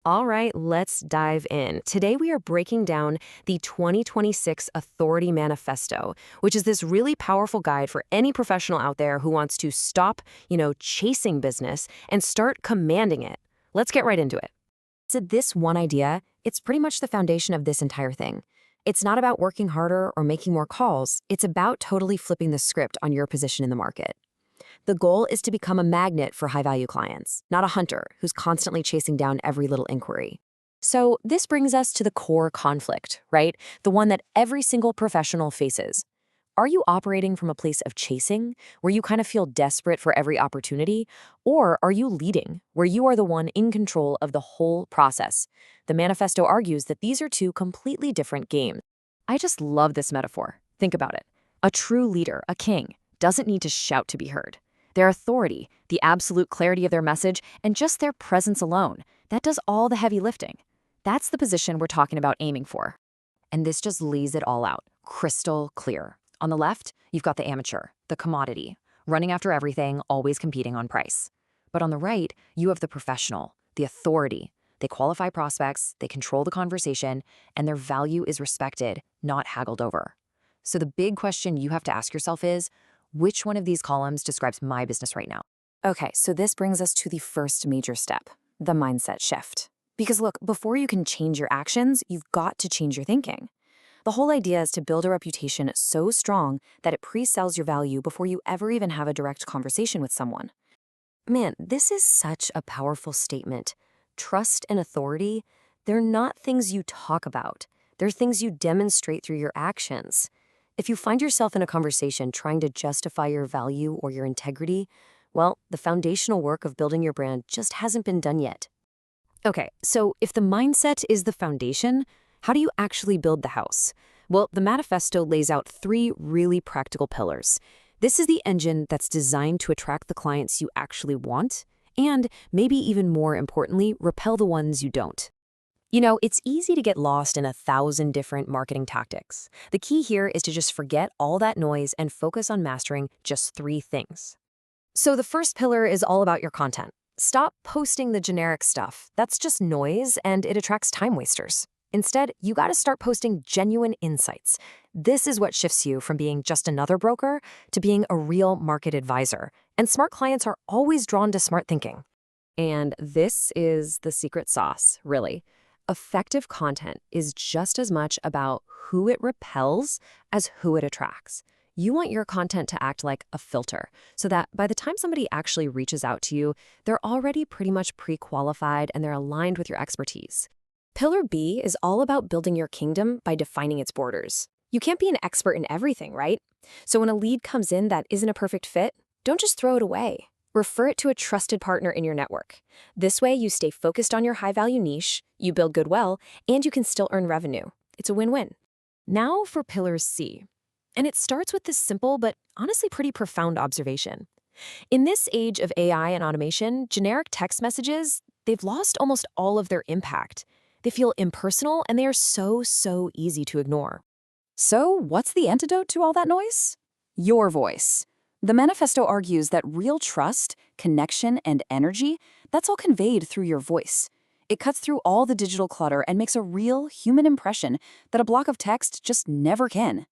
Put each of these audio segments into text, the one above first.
All right, let's dive in. Today we are breaking down the 2026 Authority Manifesto, which is this really powerful guide for any professional out there who wants to stop, chasing business and start commanding it. Let's get right into it. So this one idea, it's pretty much the foundation of this entire thing. It's not about working harder or making more calls. It's about totally flipping the script on your position in the market. The goal is to become a magnet for high-value clients, not a hunter who's constantly chasing down every little inquiry. So this brings us to the core conflict, right? The one that every single professional faces. Are you operating from a place of chasing, where you kind of feel desperate for every opportunity? Or are you leading, where you are the one in control of the whole process? The manifesto argues that these are two completely different games. I just love this metaphor. Think about it. A true leader, a king, doesn't need to shout to be heard. Their authority, the absolute clarity of their message, and just their presence alone, that does all the heavy lifting. That's the position we're talking about aiming for. And this just lays it all out, crystal clear. On the left, you've got the amateur, the commodity, running after everything, always competing on price. But on the right, you have the professional, the authority. They qualify prospects, they control the conversation, and their value is respected, not haggled over. So the big question you have to ask yourself is, which one of these columns describes my business right now? Okay, so this brings us to the first major step, the mindset shift. Because look, before you can change your actions, you've got to change your thinking. The whole idea is to build a reputation so strong that it pre-sells your value before you ever even have a direct conversation with someone. Man, this is such a powerful statement. Trust and authority, they're not things you talk about. They're things you demonstrate through your actions. If you find yourself in a conversation trying to justify your value or your integrity, well, the foundational work of building your brand just hasn't been done yet. Okay, so if the mindset is the foundation, how do you actually build the house? Well, the manifesto lays out three really practical pillars. This is the engine that's designed to attract the clients you actually want, and maybe even more importantly, repel the ones you don't. It's easy to get lost in 1,000 different marketing tactics. The key here is to just forget all that noise and focus on mastering just three things. So the first pillar is all about your content. Stop posting the generic stuff. That's just noise and it attracts time wasters. Instead, you got to start posting genuine insights. This is what shifts you from being just another broker to being a real market advisor. And smart clients are always drawn to smart thinking. And this is the secret sauce, really. Effective content is just as much about who it repels as who it attracts. You want your content to act like a filter so that by the time somebody actually reaches out to you, they're already pretty much pre-qualified and they're aligned with your expertise. Pillar B is all about building your kingdom by defining its borders. You can't be an expert in everything, right? So when a lead comes in that isn't a perfect fit, don't just throw it away. Refer it to a trusted partner in your network. This way, you stay focused on your high-value niche, you build goodwill, and you can still earn revenue. It's a win-win. Now for Pillar C. And it starts with this simple but honestly pretty profound observation. In this age of AI and automation, generic text messages, they've lost almost all of their impact. They feel impersonal and they are so easy to ignore. So what's the antidote to all that noise? Your voice. The manifesto argues that real trust, connection, and energy, that's all conveyed through your voice. It cuts through all the digital clutter and makes a real human impression that a block of text just never can.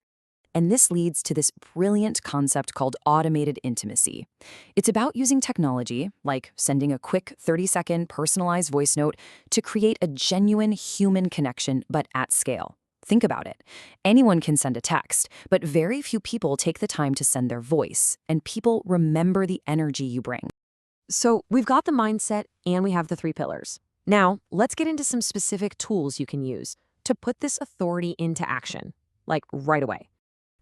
And this leads to this brilliant concept called automated intimacy. It's about using technology, like sending a quick 30-second personalized voice note, to create a genuine human connection, but at scale. Think about it. Anyone can send a text, but very few people take the time to send their voice, and people remember the energy you bring. So we've got the mindset and we have the three pillars. Now, let's get into some specific tools you can use to put this authority into action, like right away.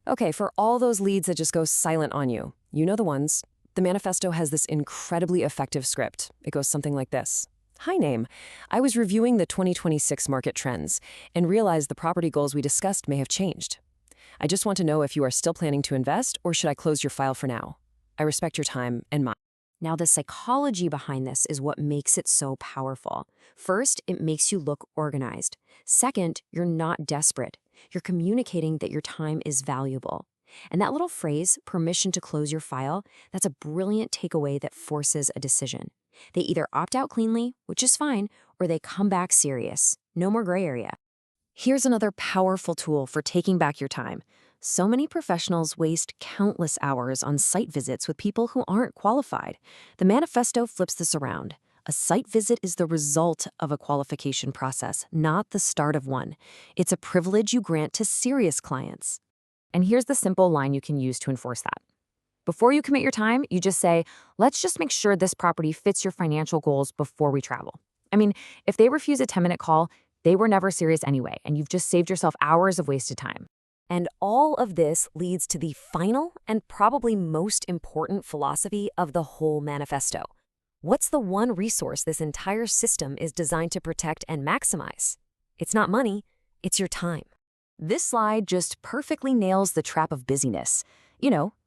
Okay, for all those leads that just go silent on you, you know the ones. The manifesto has this incredibly effective script. It goes something like this. Hi, Name. I was reviewing the 2026 market trends and realized the property goals we discussed may have changed. I just want to know if you are still planning to invest or should I close your file for now? I respect your time and mine. Now, the psychology behind this is what makes it so powerful. First, it makes you look organized. Second, you're not desperate. You're communicating that your time is valuable. And that little phrase, permission to close your file, that's a brilliant takeaway that forces a decision. They either opt out cleanly, which is fine, or they come back serious. No more gray area. Here's another powerful tool for taking back your time. So many professionals waste countless hours on site visits with people who aren't qualified. The manifesto flips this around. A site visit is the result of a qualification process, not the start of one. It's a privilege you grant to serious clients. And here's the simple line you can use to enforce that. Before you commit your time, you just say, let's just make sure this property fits your financial goals before we travel. I mean, if they refuse a 10-minute call, they were never serious anyway, and you've just saved yourself hours of wasted time. And all of this leads to the final and probably most important philosophy of the whole manifesto. What's the one resource this entire system is designed to protect and maximize? It's not money, it's your time. This slide just perfectly nails the trap of busyness.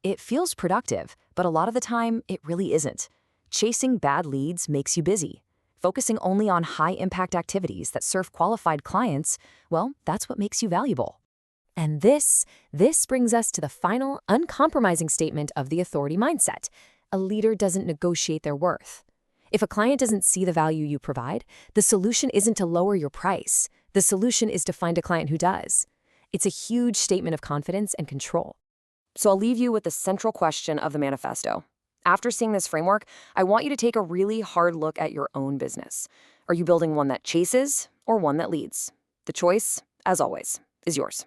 It feels productive, but a lot of the time, it really isn't. Chasing bad leads makes you busy. Focusing only on high-impact activities that serve qualified clients, well, that's what makes you valuable. And this brings us to the final, uncompromising statement of the authority mindset. A leader doesn't negotiate their worth. If a client doesn't see the value you provide, the solution isn't to lower your price. The solution is to find a client who does. It's a huge statement of confidence and control. So I'll leave you with the central question of the manifesto. After seeing this framework, I want you to take a really hard look at your own business. Are you building one that chases or one that leads? The choice, as always, is yours.